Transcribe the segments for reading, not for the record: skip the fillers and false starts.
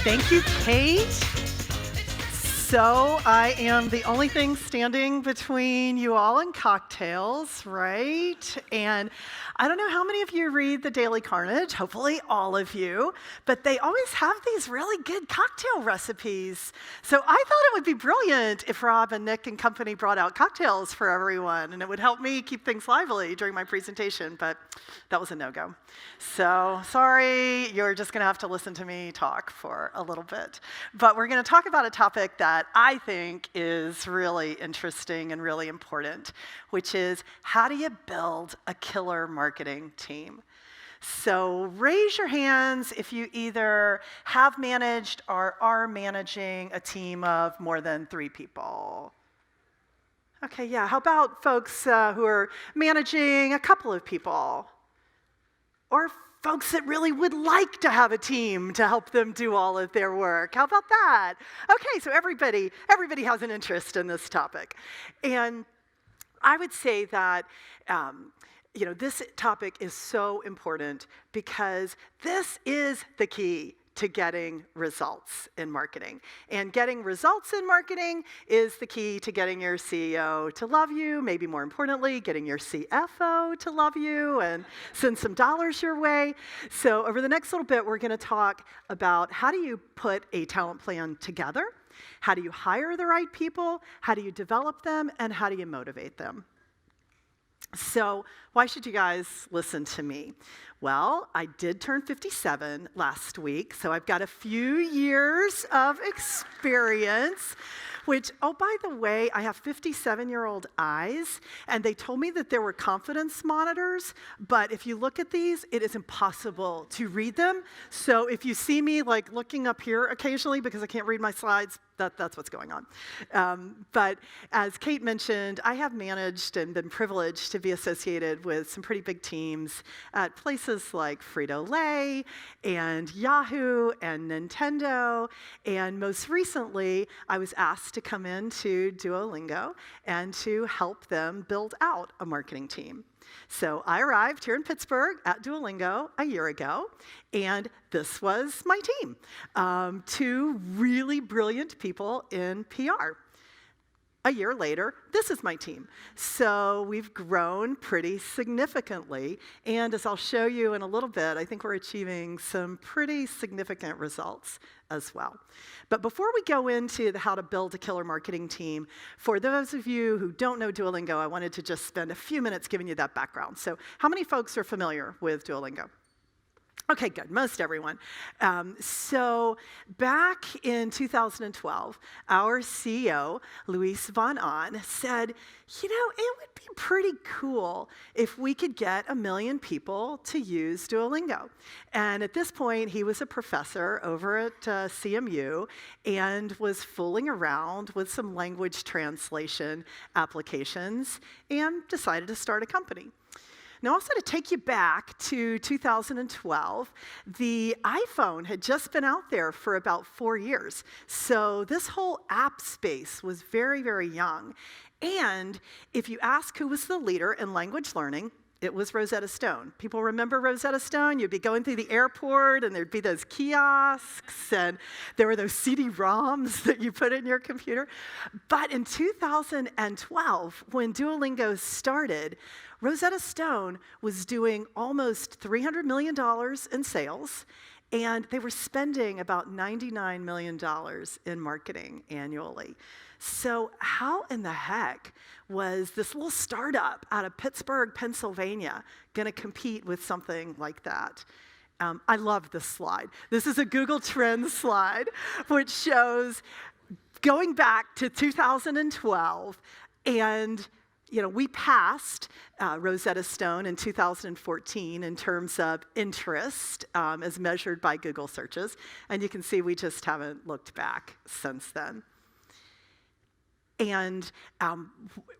Thank you, Kate. So I am the only thing standing between you all and cocktails, right? And I don't know how many of you read the Daily Carnage, hopefully all of you, but they always have these really good cocktail recipes. So I thought it would be brilliant if Rob and Nick and company brought out cocktails for everyone, and it would help me keep things lively during my presentation, but that was a no-go. So sorry, you're just gonna have to listen to me talk for a little bit. But we're gonna talk about a topic that I think is really interesting and really important, which is how do you build a killer marketing team? So raise your hands if you either have managed or are managing a team of more than 3 people. Okay, yeah, how about folks who are managing a couple of people? Or folks that really would like to have a team to help them do all of their work. How about that? Okay, so everybody has an interest in this topic. And I would say that this topic is so important because this is the key to getting results in marketing. And getting results in marketing is the key to getting your CEO to love you, maybe more importantly, getting your CFO to love you and send some dollars your way. So over the next little bit, we're gonna talk about how do you put a talent plan together, how do you hire the right people, how do you develop them, and how do you motivate them? So why should you guys listen to me? Well, I did turn 57 last week, so I've got a few years of experience, which, oh, by the way, I have 57-year-old eyes, and they told me that there were confidence monitors, but if you look at these, it is impossible to read them. So if you see me like looking up here occasionally because I can't read my slides, that's what's going on. But as Kate mentioned, I have managed and been privileged to be associated with some pretty big teams at places like Frito-Lay and Yahoo and Nintendo. And most recently, I was asked to come into Duolingo and to help them build out a marketing team. So I arrived here in Pittsburgh at Duolingo a year ago, and this was my team. 2 really brilliant people in PR. A year later, this is my team. So we've grown pretty significantly, and as I'll show you in a little bit, I think we're achieving some pretty significant results as well. But before we go into how to build a killer marketing team, for those of you who don't know Duolingo, I wanted to just spend a few minutes giving you that background. So how many folks are familiar with Duolingo? Okay, good, most everyone. So back in 2012, our CEO, Luis von Ahn, said, it would be pretty cool if we could get 1 million people to use Duolingo. And at this point, he was a professor over at CMU and was fooling around with some language translation applications and decided to start a company. Now, also to take you back to 2012, the iPhone had just been out there for about 4 years. So this whole app space was very, very young. And if you ask who was the leader in language learning, it was Rosetta Stone. People remember Rosetta Stone? You'd be going through the airport, and there'd be those kiosks, and there were those CD-ROMs that you put in your computer. But in 2012, when Duolingo started, Rosetta Stone was doing almost $300 million in sales, and they were spending about $99 million in marketing annually. So how in the heck was this little startup out of Pittsburgh, Pennsylvania, going to compete with something like that? I love this slide. This is a Google Trends slide, which shows going back to 2012, and we passed Rosetta Stone in 2014 in terms of interest as measured by Google searches. And you can see we just haven't looked back since then. And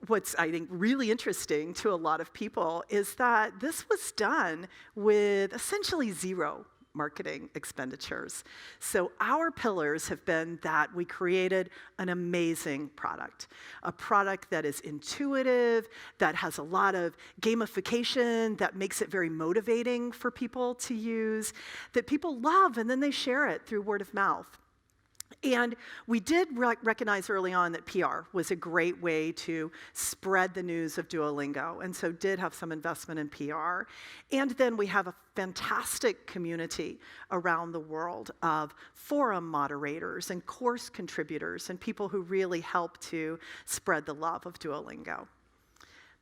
what's, I think, really interesting to a lot of people is that this was done with essentially 0 marketing expenditures. So our pillars have been that we created an amazing product, a product that is intuitive, that has a lot of gamification, that makes it very motivating for people to use, that people love, and then they share it through word of mouth. And we did recognize early on that PR was a great way to spread the news of Duolingo, and so did have some investment in PR. And then we have a fantastic community around the world of forum moderators and course contributors and people who really help to spread the love of Duolingo.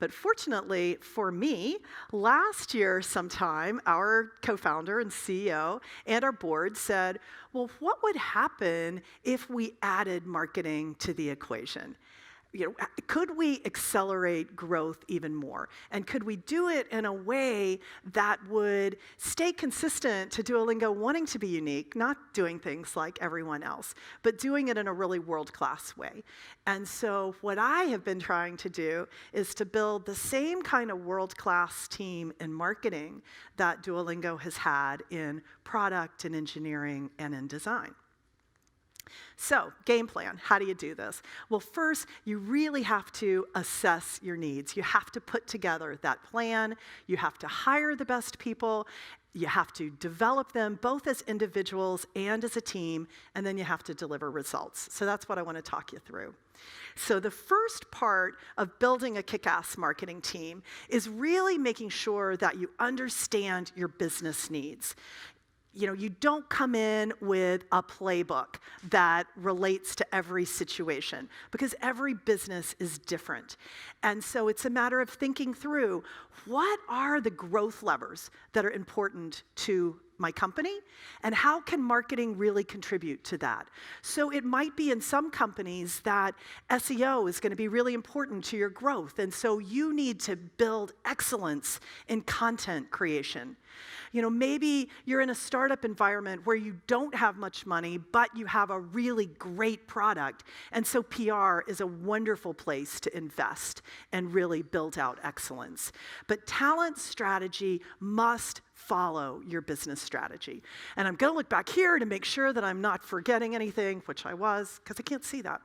But fortunately for me, last year sometime, our co-founder and CEO and our board said, well, what would happen if we added marketing to the equation? Could we accelerate growth even more? And could we do it in a way that would stay consistent to Duolingo wanting to be unique, not doing things like everyone else, but doing it in a really world-class way? And so what I have been trying to do is to build the same kind of world-class team in marketing that Duolingo has had in product and engineering and in design. So, game plan, how do you do this? Well, first, you really have to assess your needs. You have to put together that plan. You have to hire the best people. You have to develop them both as individuals and as a team, and then you have to deliver results. So that's what I want to talk you through. So the first part of building a kick-ass marketing team is really making sure that you understand your business needs. You don't come in with a playbook that relates to every situation because every business is different. And so it's a matter of thinking through what are the growth levers that are important to my company, and how can marketing really contribute to that? So it might be in some companies that SEO is going to be really important to your growth, and so you need to build excellence in content creation. Maybe you're in a startup environment where you don't have much money, but you have a really great product, and so PR is a wonderful place to invest and really build out excellence. But talent strategy must follow your business strategy. And I'm going to look back here to make sure that I'm not forgetting anything, which I was, because I can't see that.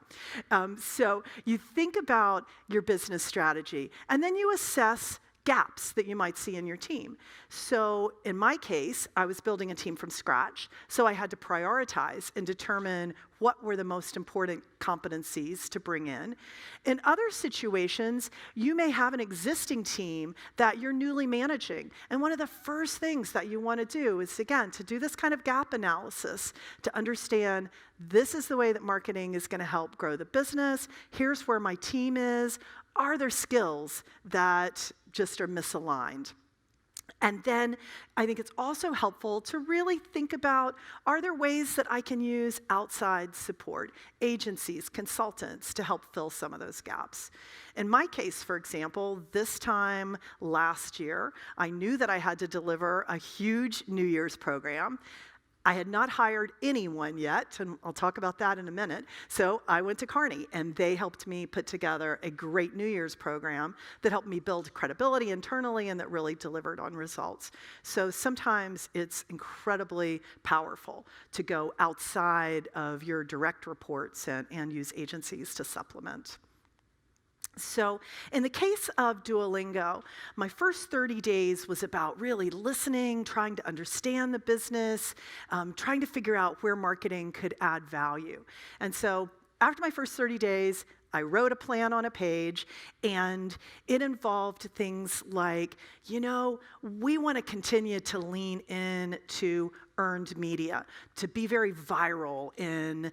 So you think about your business strategy, and then you assess gaps that you might see in your team. So in my case, I was building a team from scratch, so I had to prioritize and determine what were the most important competencies to bring in. In other situations, you may have an existing team that you're newly managing, and one of the first things that you want to do is, again, to do this kind of gap analysis, to understand this is the way that marketing is going to help grow the business, here's where my team is, are there skills that just are misaligned? And then I think it's also helpful to really think about, are there ways that I can use outside support, agencies, consultants, to help fill some of those gaps? In my case, for example, this time last year, I knew that I had to deliver a huge New Year's program. I had not hired anyone yet, and I'll talk about that in a minute. So I went to Carnage, and they helped me put together a great New Year's program that helped me build credibility internally and that really delivered on results. So sometimes it's incredibly powerful to go outside of your direct reports and use agencies to supplement. So in the case of Duolingo, my first 30 days was about really listening, trying to understand the business, trying to figure out where marketing could add value. And so after my first 30 days, I wrote a plan on a page, and it involved things like, we want to continue to lean in to earned media, to be very viral in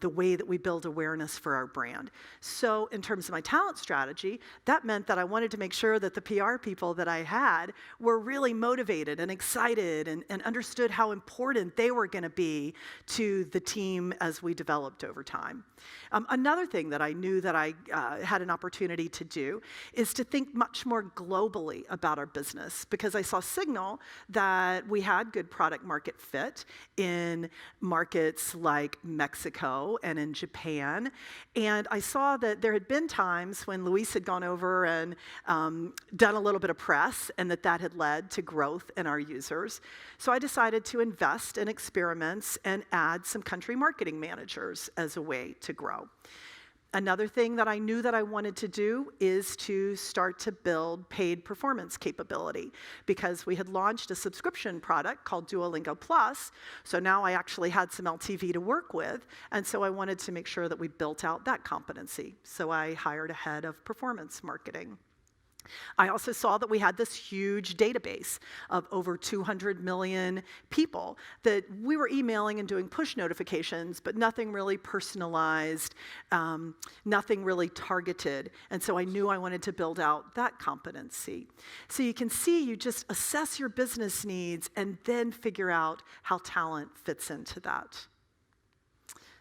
the way that we build awareness for our brand. So in terms of my talent strategy, that meant that I wanted to make sure that the PR people that I had were really motivated and excited and understood how important they were going to be to the team as we developed over time. Another thing that I knew that I had an opportunity to do is to think much more globally about our business, because I saw signal that we had good product market fit in markets like Mexico and in Japan. And I saw that there had been times when Luis had gone over and done a little bit of press, and that had led to growth in our users. So I decided to invest in experiments and add some country marketing managers as a way to grow. Another thing that I knew that I wanted to do is to start to build paid performance capability, because we had launched a subscription product called Duolingo Plus, so now I actually had some LTV to work with, and so I wanted to make sure that we built out that competency. So I hired a head of performance marketing. I also saw that we had this huge database of over 200 million people that we were emailing and doing push notifications, but nothing really personalized, nothing really targeted. And so I knew I wanted to build out that competency. So you can see, you just assess your business needs and then figure out how talent fits into that.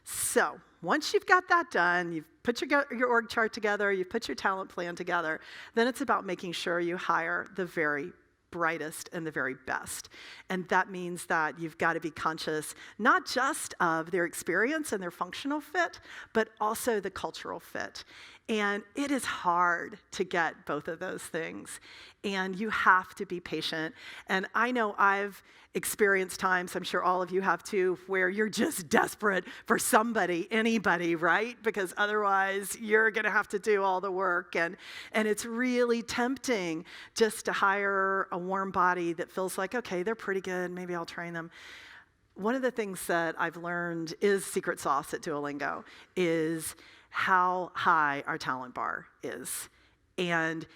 So once you've got that done, you've put your org chart together, you've put your talent plan together, then it's about making sure you hire the very brightest and the very best. And that means that you've got to be conscious not just of their experience and their functional fit, but also the cultural fit. And it is hard to get both of those things. And you have to be patient. And I know I've experienced times, I'm sure all of you have too, where you're just desperate for somebody, anybody, right? Because otherwise you're going to have to do all the work. And it's really tempting just to hire a warm body that feels like, okay, they're pretty good, maybe I'll train them. One of the things that I've learned is secret sauce at Duolingo is how high our talent bar is. And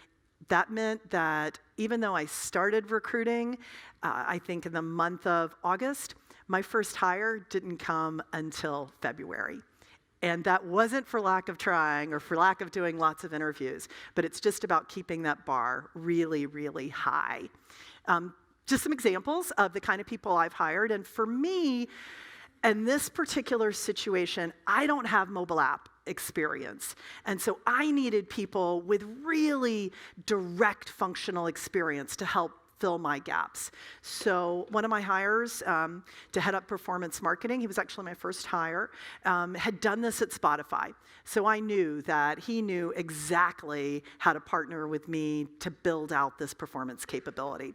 that meant that even though I started recruiting, I think in the month of August, my first hire didn't come until February. And that wasn't for lack of trying or for lack of doing lots of interviews, but it's just about keeping that bar really, really high. Just some examples of the kind of people I've hired. And for me, in this particular situation, I don't have mobile app experience. And so I needed people with really direct functional experience to help fill my gaps. So one of my hires to head up performance marketing, he was actually my first hire, had done this at Spotify. So I knew that he knew exactly how to partner with me to build out this performance capability.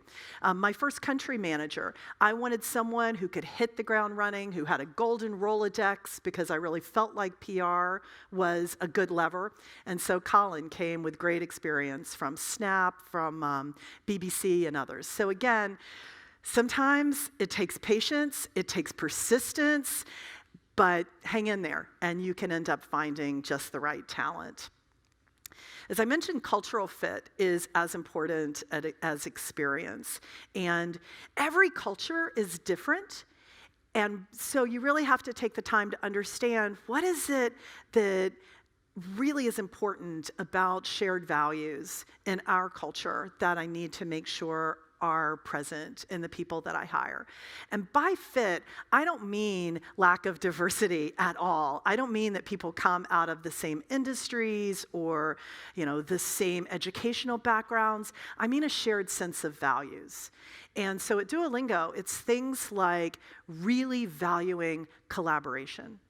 My first country manager, I wanted someone who could hit the ground running, who had a golden Rolodex, because I really felt like PR was a good lever. And so Colin came with great experience from Snap, from BBC and others. So again, sometimes it takes patience, it takes persistence, but hang in there and you can end up finding just the right talent. As I mentioned, cultural fit is as important as experience. And every culture is different. And so you really have to take the time to understand what is it that really is important about shared values in our culture that I need to make sure are present in the people that I hire. And by fit, I don't mean lack of diversity at all. I don't mean that people come out of the same industries or, the same educational backgrounds. I mean a shared sense of values. And so at Duolingo, it's things like really valuing collaboration.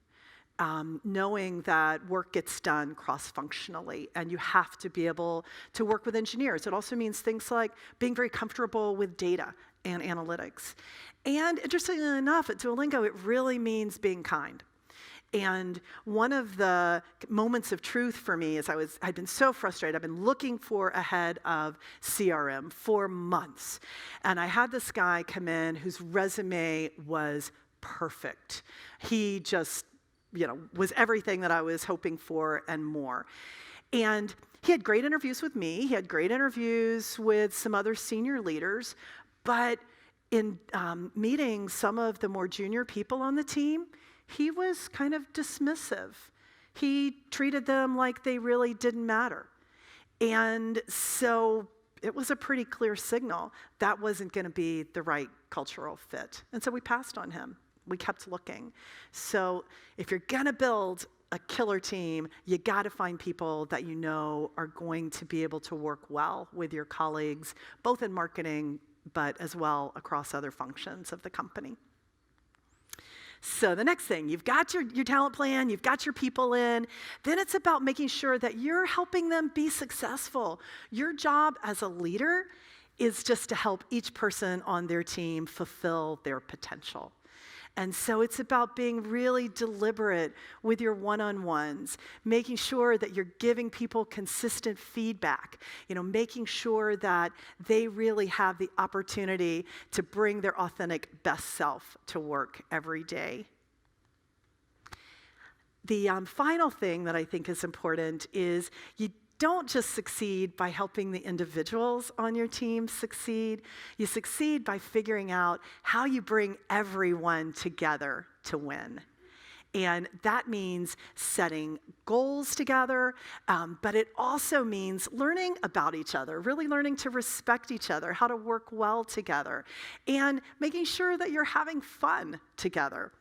Knowing that work gets done cross-functionally, and you have to be able to work with engineers. It also means things like being very comfortable with data and analytics. And interestingly enough, at Duolingo, it really means being kind. And one of the moments of truth for me is I'd been so frustrated. I've been looking for a head of CRM for months. And I had this guy come in whose resume was perfect. He just was everything that I was hoping for and more. And he had great interviews with me. He had great interviews with some other senior leaders. But in meeting some of the more junior people on the team, he was kind of dismissive. He treated them like they really didn't matter. And so it was a pretty clear signal that wasn't going to be the right cultural fit. And so we passed on him. We kept looking. So if you're going to build a killer team, you got to find people that you know are going to be able to work well with your colleagues, both in marketing, but as well across other functions of the company. So the next thing, you've got your talent plan, you've got your people in, then it's about making sure that you're helping them be successful. Your job as a leader is just to help each person on their team fulfill their potential. And so it's about being really deliberate with your one-on-ones, making sure that you're giving people consistent feedback, making sure that they really have the opportunity to bring their authentic best self to work every day. The final thing that I think is important is you don't just succeed by helping the individuals on your team succeed. You succeed by figuring out how you bring everyone together to win. And that means setting goals together, but it also means learning about each other, really learning to respect each other, how to work well together, and making sure that you're having fun together.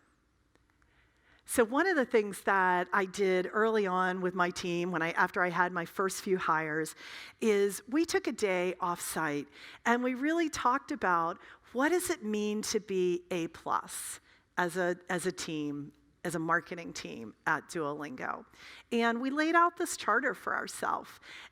So one of the things that I did early on with my team after I had my first few hires is we took a day off-site and we really talked about what does it mean to be A+ as a team, as a marketing team at Duolingo. And we laid out this charter for ourselves.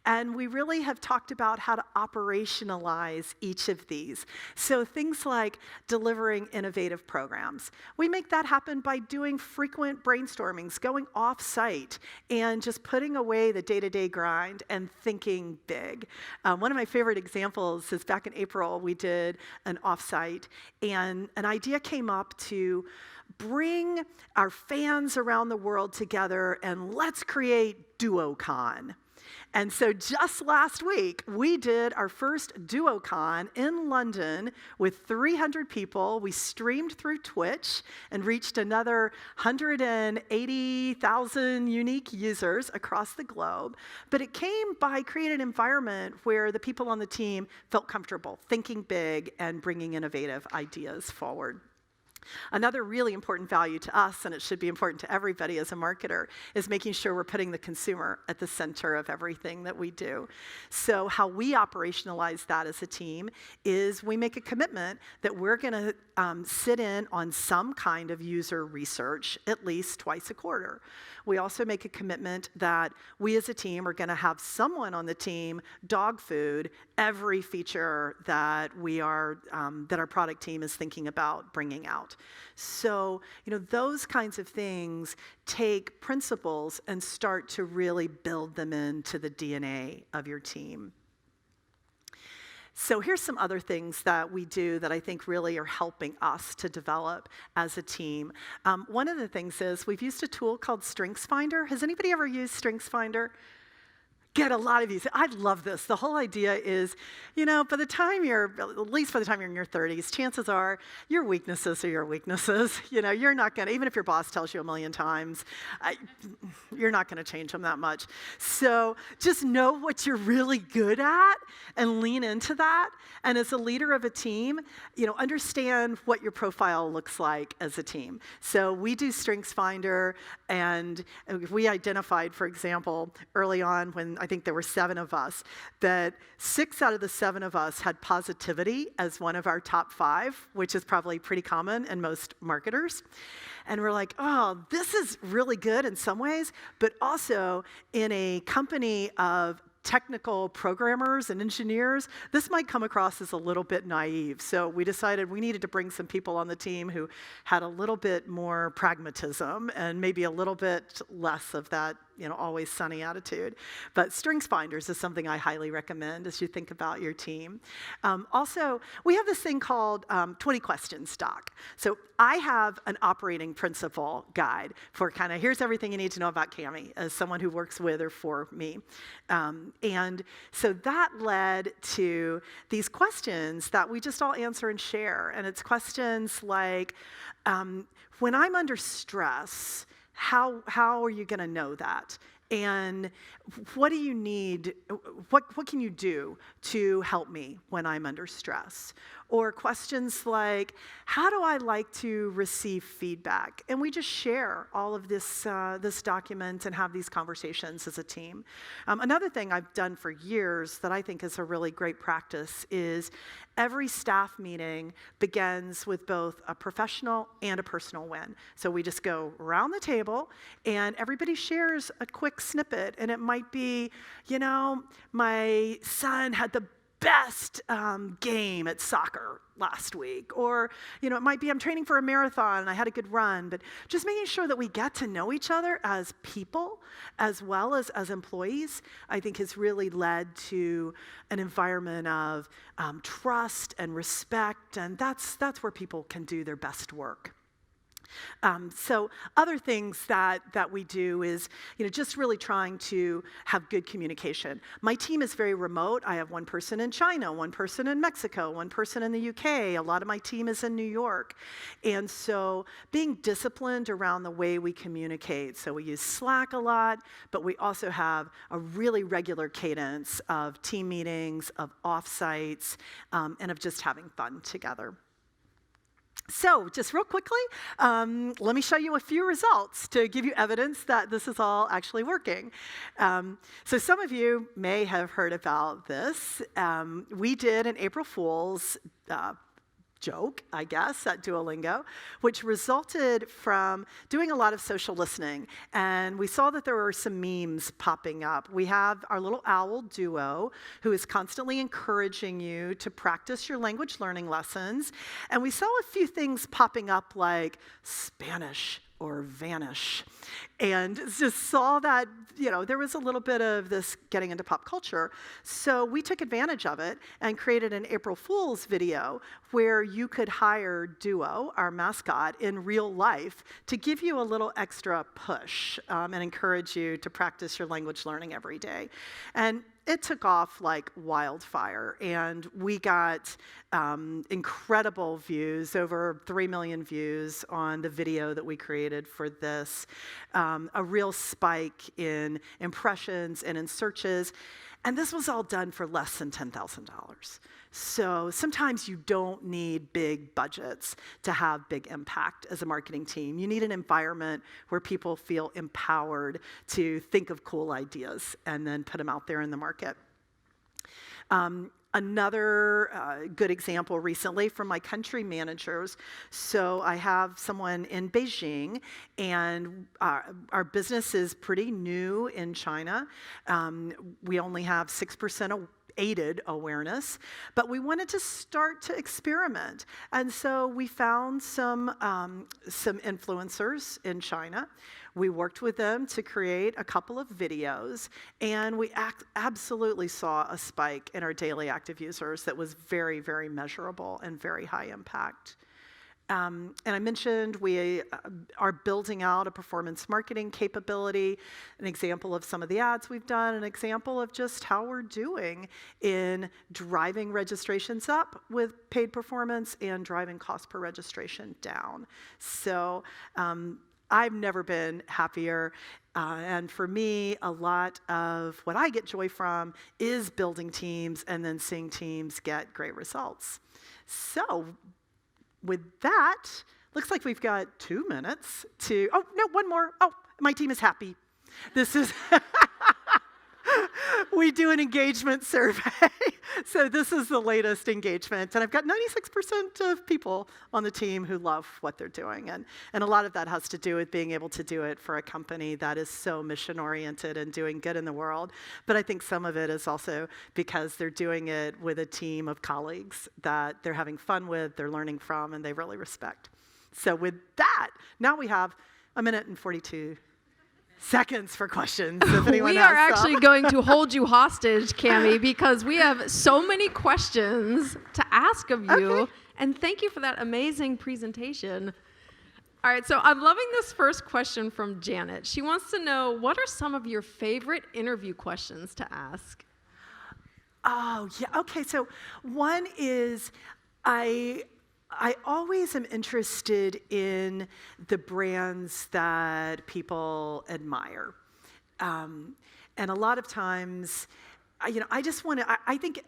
And we really have talked about how to operationalize each of these. So things like delivering innovative programs. We make that happen by doing frequent brainstormings, going off-site, and just putting away the day-to-day grind and thinking big. One of my favorite examples is back in April, we did an off-site, and an idea came up to bring our fans around the world together and let's create DuoCon. And so just last week, we did our first DuoCon in London with 300 people. We streamed through Twitch and reached another 180,000 unique users across the globe. But it came by creating an environment where the people on the team felt comfortable thinking big and bringing innovative ideas forward. Another really important value to us, and it should be important to everybody as a marketer, is making sure we're putting the consumer at the center of everything that we do. So how we operationalize that as a team is we make a commitment that we're going to sit in on some kind of user research at least twice a quarter. We also make a commitment that we as a team are going to have someone on the team dog food every feature that that our product team is thinking about bringing out. So, those kinds of things take principles and start to really build them into the DNA of your team. So here's some other things that we do that I think really are helping us to develop as a team. One of the things is we've used a tool called StrengthsFinder. Has anybody ever used StrengthsFinder? Get a lot of these. I love this. The whole idea is, by the time you're in your 30s, chances are your weaknesses are your weaknesses. You're not going to, even if your boss tells you a million times, you're not going to change them that much. So just know what you're really good at and lean into that. And as a leader of a team, understand what your profile looks like as a team. So we do StrengthsFinder, and we identified, for example, early on when I think there were 7 of us, that 6 out of the 7 of us had positivity as one of our top 5, which is probably pretty common in most marketers. And we're like, oh, this is really good in some ways, but also in a company of technical programmers and engineers, this might come across as a little bit naive. So we decided we needed to bring some people on the team who had a little bit more pragmatism and maybe a little bit less of that, always sunny attitude. But StrengthsFinders is something I highly recommend as you think about your team. Also, we have this thing called 20 Questions Doc. So I have an operating principle guide for here's everything you need to know about Cammie as someone who works with or for me. And so that led to these questions that we just all answer and share. And it's questions like, when I'm under stress, how are you going to know that? And what do you need? What can you do to help me when I'm under stress? Or questions like, how do I like to receive feedback? And we just share all of this document and have these conversations as a team. Another thing I've done for years that I think is a really great practice is every staff meeting begins with both a professional and a personal win. So we just go around the table and everybody shares a quick snippet. And it might be, my son had the best game at soccer last week. Or, it might be I'm training for a marathon and I had a good run. But just making sure that we get to know each other as people as well as employees, I think has really led to an environment of trust and respect. And that's where people can do their best work. So other things that we do is, just really trying to have good communication. My team is very remote. I have one person in China, one person in Mexico, one person in the UK. A lot of my team is in New York. And so being disciplined around the way we communicate. So we use Slack a lot, but we also have a really regular cadence of team meetings, of offsites, and of just having fun together. So just real quickly, let me show you a few results to give you evidence that this is all actually working. So some of you may have heard about this. We did an April Fool's joke, I guess, at Duolingo, which resulted from doing a lot of social listening. And we saw that there were some memes popping up. We have our little owl, Duo, who is constantly encouraging you to practice your language learning lessons. And we saw a few things popping up like Spanish or vanish. And just saw that, there was a little bit of this getting into pop culture. So we took advantage of it and created an April Fool's video where you could hire Duo, our mascot, in real life to give you a little extra push and encourage you to practice your language learning every day. And it took off like wildfire, and we got incredible views, over 3 million views on the video that we created for this, a real spike in impressions and in searches, and this was all done for less than $10,000. So sometimes you don't need big budgets to have big impact as a marketing team. You need an environment where people feel empowered to think of cool ideas and then put them out there in the market. Another good example recently from my country managers. So I have someone in Beijing, and our business is pretty new in China. We only have 6% aided awareness, but we wanted to start to experiment. And so we found some influencers in China. We worked with them to create a couple of videos, and we absolutely saw a spike in our daily active users that was very, very measurable and very high impact. And I mentioned we are building out a performance marketing capability, an example of some of the ads we've done, an example of just how we're doing in driving registrations up with paid performance and driving cost per registration down. So I've never been happier. And for me, a lot of what I get joy from is building teams and then seeing teams get great results. So with that, looks like we've got 2 minutes to, oh, no, one more. Oh, my team is happy. This is, we do an engagement survey. So this is the latest engagement. And I've got 96% of people on the team who love what they're doing. And a lot of that has to do with being able to do it for a company that is so mission-oriented and doing good in the world. But I think some of it is also because they're doing it with a team of colleagues that they're having fun with, they're learning from, and they really respect. So with that, now we have 1 minute and 42 seconds for questions. If anyone we has are actually going to hold you hostage, Cammie, because we have so many questions to ask of you. Okay. And thank you for that amazing presentation. All right, so I'm loving this first question from Janet. She wants to know, what are some of your favorite interview questions to ask? Oh, yeah. Okay, so one is I always am interested in the brands that people admire. And a lot of times, I just want to, I think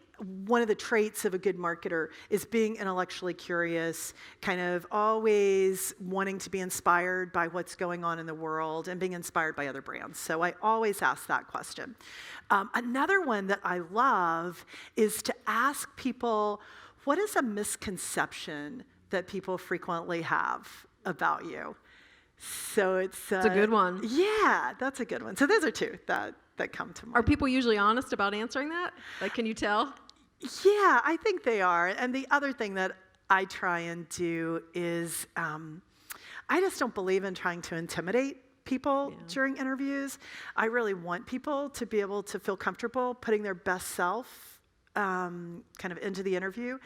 one of the traits of a good marketer is being intellectually curious, kind of always wanting to be inspired by what's going on in the world and being inspired by other brands. So I always ask that question. Another one that I love is to ask people, what is a misconception that people frequently have about you? So it's a good one. Yeah, that's a good one. So those are two that come to mind. Are people usually honest about answering that? Like, can you tell? Yeah, I think they are. And the other thing that I try and do is I just don't believe in trying to intimidate people during interviews. I really want people to be able to feel comfortable putting their best self kind of into the interview.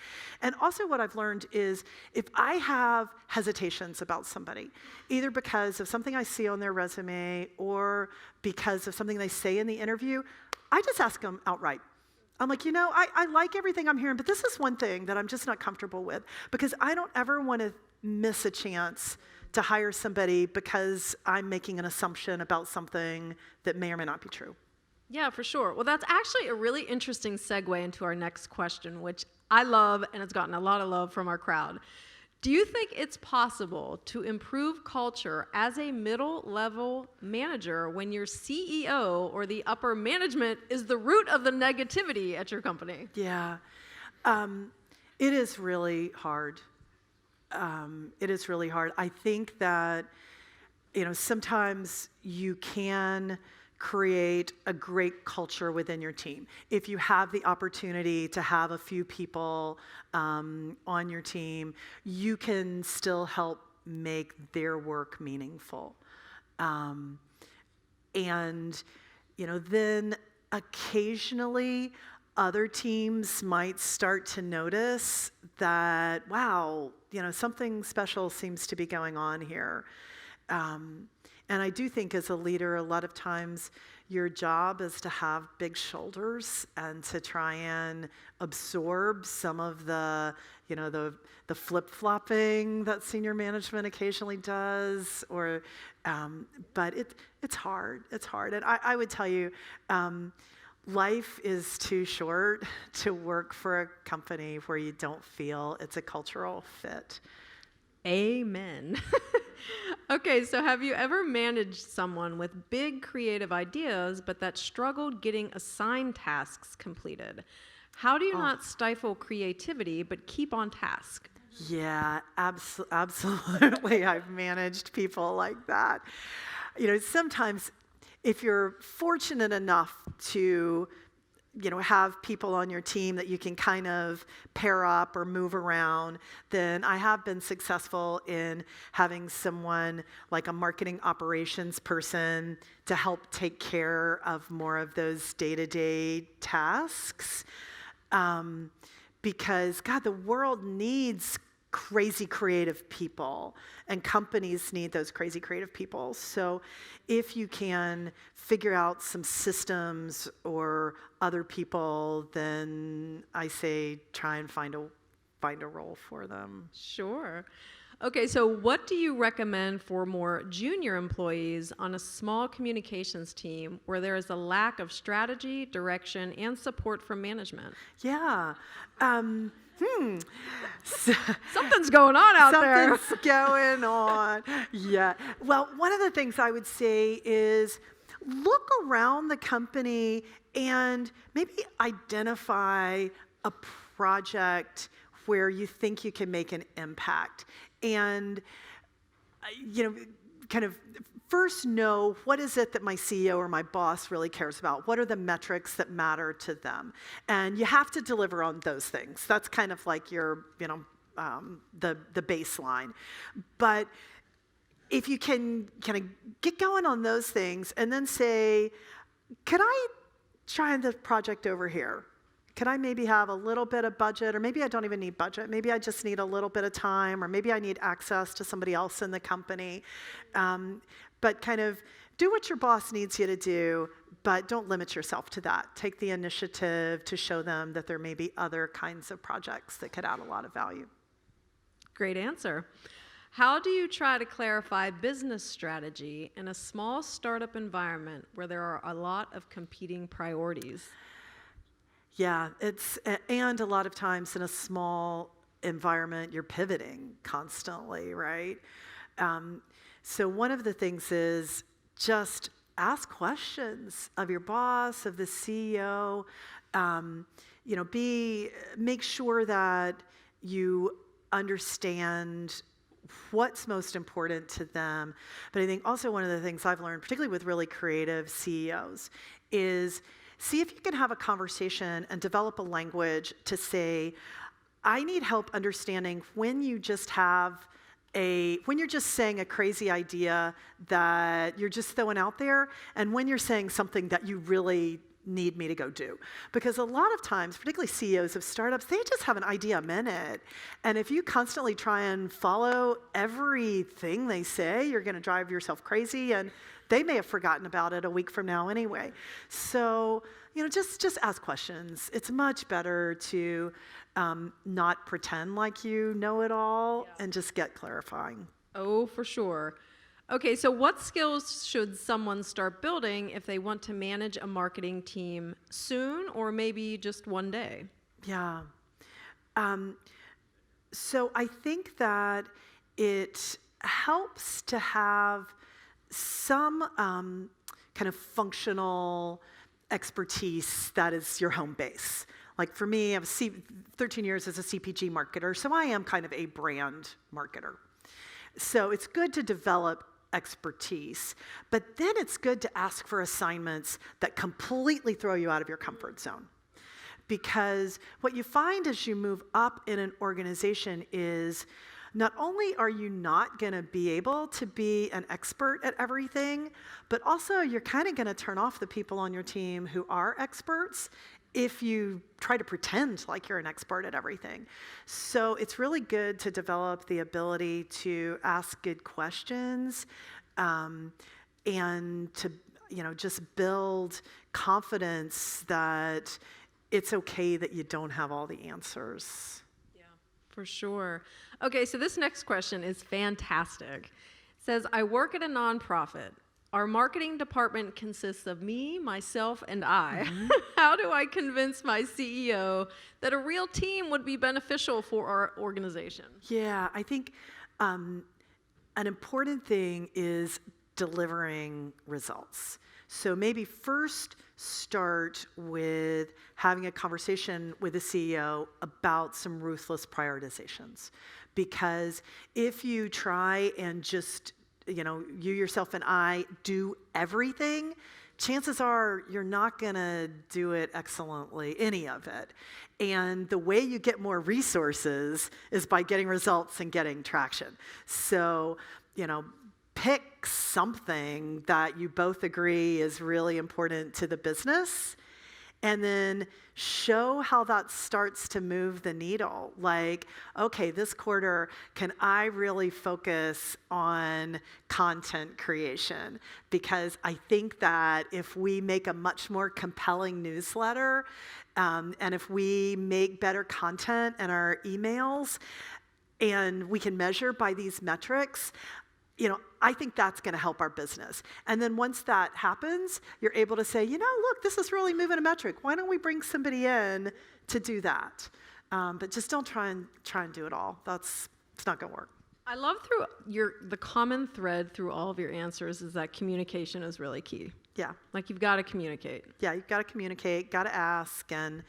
And also what I've learned is if I have hesitations about somebody, either because of something I see on their resume or because of something they say in the interview, I just ask them outright. I'm like, I like everything I'm hearing, but this is one thing that I'm just not comfortable with, because I don't ever want to miss a chance to hire somebody because I'm making an assumption about something that may or may not be true. Yeah, for sure. Well, that's actually a really interesting segue into our next question, which I love, and it's gotten a lot of love from our crowd. Do you think it's possible to improve culture as a middle-level manager when your CEO or the upper management is the root of the negativity at your company? Yeah. It is really hard. It is really hard. I think that, sometimes you can create a great culture within your team. If you have the opportunity to have a few people on your team, you can still help make their work meaningful. And then occasionally other teams might start to notice that, wow, something special seems to be going on here. And I do think as a leader, a lot of times your job is to have big shoulders and to try and absorb some of the flip-flopping that senior management occasionally does. But it's hard. It's hard. And I would tell you, life is too short to work for a company where you don't feel it's a cultural fit. Amen. Okay, so have you ever managed someone with big creative ideas, but that struggled getting assigned tasks completed? How do you not stifle creativity, but keep on task? Yeah, absolutely. I've managed people like that. Sometimes if you're fortunate enough to have people on your team that you can kind of pair up or move around, then I have been successful in having someone like a marketing operations person to help take care of more of those day-to-day tasks. Because, God, the world needs crazy creative people, and companies need those crazy creative people. So if you can figure out some systems or other people, then I say try and find a role for them. Sure. Okay, so what do you recommend for more junior employees on a small communications team where there is a lack of strategy, direction, and support from management? Yeah. Something's going on out there. Something's going on. Yeah. Well, one of the things I would say is look around the company and maybe identify a project where you think you can make an impact. And, kind of first know what is it that my CEO or my boss really cares about? What are the metrics that matter to them? And you have to deliver on those things. That's kind of like your, the baseline. But if you can kind of get going on those things and then say, could I try the project over here? Could I maybe have a little bit of budget, or maybe I don't even need budget. Maybe I just need a little bit of time, or maybe I need access to somebody else in the company. But kind of do what your boss needs you to do, but don't limit yourself to that. Take the initiative to show them that there may be other kinds of projects that could add a lot of value. Great answer. How do you try to clarify business strategy in a small startup environment where there are a lot of competing priorities? Yeah, and a lot of times in a small environment, you're pivoting constantly, right? So one of the things is just ask questions of your boss, of the CEO. Make sure that you understand what's most important to them. But I think also one of the things I've learned, particularly with really creative CEOs, is see if you can have a conversation and develop a language to say, I need help understanding when you're just saying a crazy idea that you're just throwing out there, and when you're saying something that you really need me to go do. Because a lot of times, particularly CEOs of startups, they just have an idea a minute. And if you constantly try and follow everything they say, you're going to drive yourself crazy, and they may have forgotten about it a week from now anyway. So, just ask questions. It's much better to not pretend like you know it all and just get clarifying. Oh, for sure. Okay, so what skills should someone start building if they want to manage a marketing team soon or maybe just one day? Yeah. So I think that it helps to have some kind of functional expertise that is your home base. Like for me, I have 13 years as a CPG marketer, so I am kind of a brand marketer. So it's good to develop expertise, but then it's good to ask for assignments that completely throw you out of your comfort zone. Because what you find as you move up in an organization is not only are you not going to be able to be an expert at everything, but also you're kind of going to turn off the people on your team who are experts if you try to pretend like you're an expert at everything. So it's really good to develop the ability to ask good questions and to just build confidence that it's okay that you don't have all the answers. Yeah, for sure. Okay, so this next question is fantastic. It says, I work at a nonprofit. Our marketing department consists of me, myself, and I. Mm-hmm. How do I convince my CEO that a real team would be beneficial for our organization? Yeah, I think an important thing is delivering results. So maybe first start with having a conversation with the CEO about some ruthless prioritizations. Because if you try and just you yourself and I do everything, chances are you're not going to do it excellently, any of it. And the way you get more resources is by getting results and getting traction. So, pick something that you both agree is really important to the business, and then show how that starts to move the needle. Like, okay, this quarter, can I really focus on content creation? Because I think that if we make a much more compelling newsletter, and if we make better content in our emails, and we can measure by these metrics, I think that's going to help our business. And then once that happens, you're able to say, look, this is really moving a metric. Why don't we bring somebody in to do that? But just don't try and do it all. It's not going to work. I love the common thread through all of your answers is that communication is really key. Yeah. Like you've got to communicate. Yeah, you've got to communicate, got to ask, and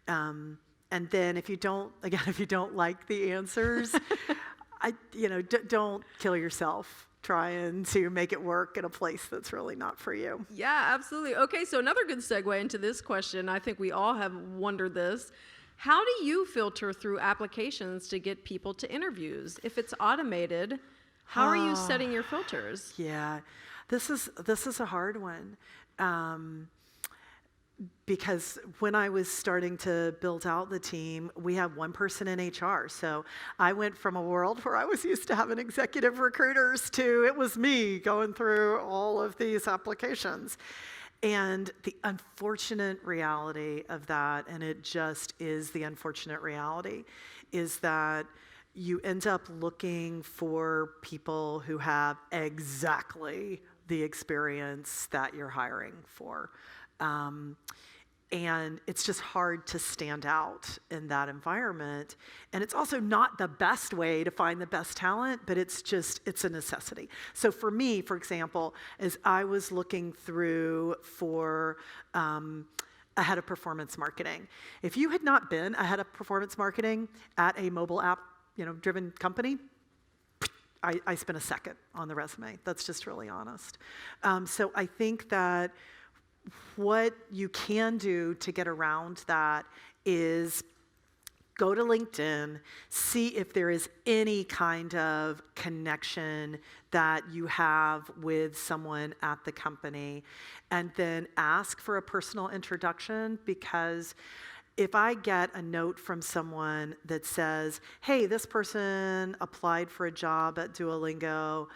then if you don't like the answers, don't kill yourself trying to make it work in a place that's really not for you. Yeah, absolutely. Okay, so another good segue into this question, I think we all have wondered this. How do you filter through applications to get people to interviews? If it's automated, how are you setting your filters? Yeah, this is a hard one. Because when I was starting to build out the team, we had one person in HR. So I went from a world where I was used to having executive recruiters to it was me going through all of these applications. And the unfortunate reality of that, and it just is the unfortunate reality, is that you end up looking for people who have exactly the experience that you're hiring for. And it's just hard to stand out in that environment. And it's also not the best way to find the best talent, but it's a necessity. So for me, for example, as I was looking through for a head of performance marketing, if you had not been a head of performance marketing at a mobile app, driven company, I spent a second on the resume. That's just really honest. So I think that what you can do to get around that is go to LinkedIn, see if there is any kind of connection that you have with someone at the company, and then ask for a personal introduction, because if I get a note from someone that says, hey, this person applied for a job at Duolingo,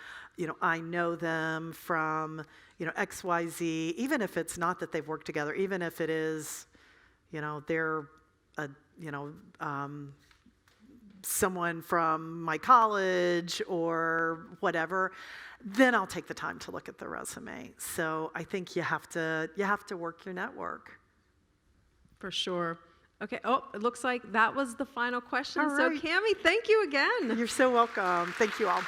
I know them from, XYZ, even if it's not that they've worked together, even if it is, they're someone from my college or whatever, then I'll take the time to look at the resume. So I think you have to work your network. For sure. Okay. Oh, it looks like that was the final question. All right. So, Cammie, thank you again. You're so welcome. Thank you all.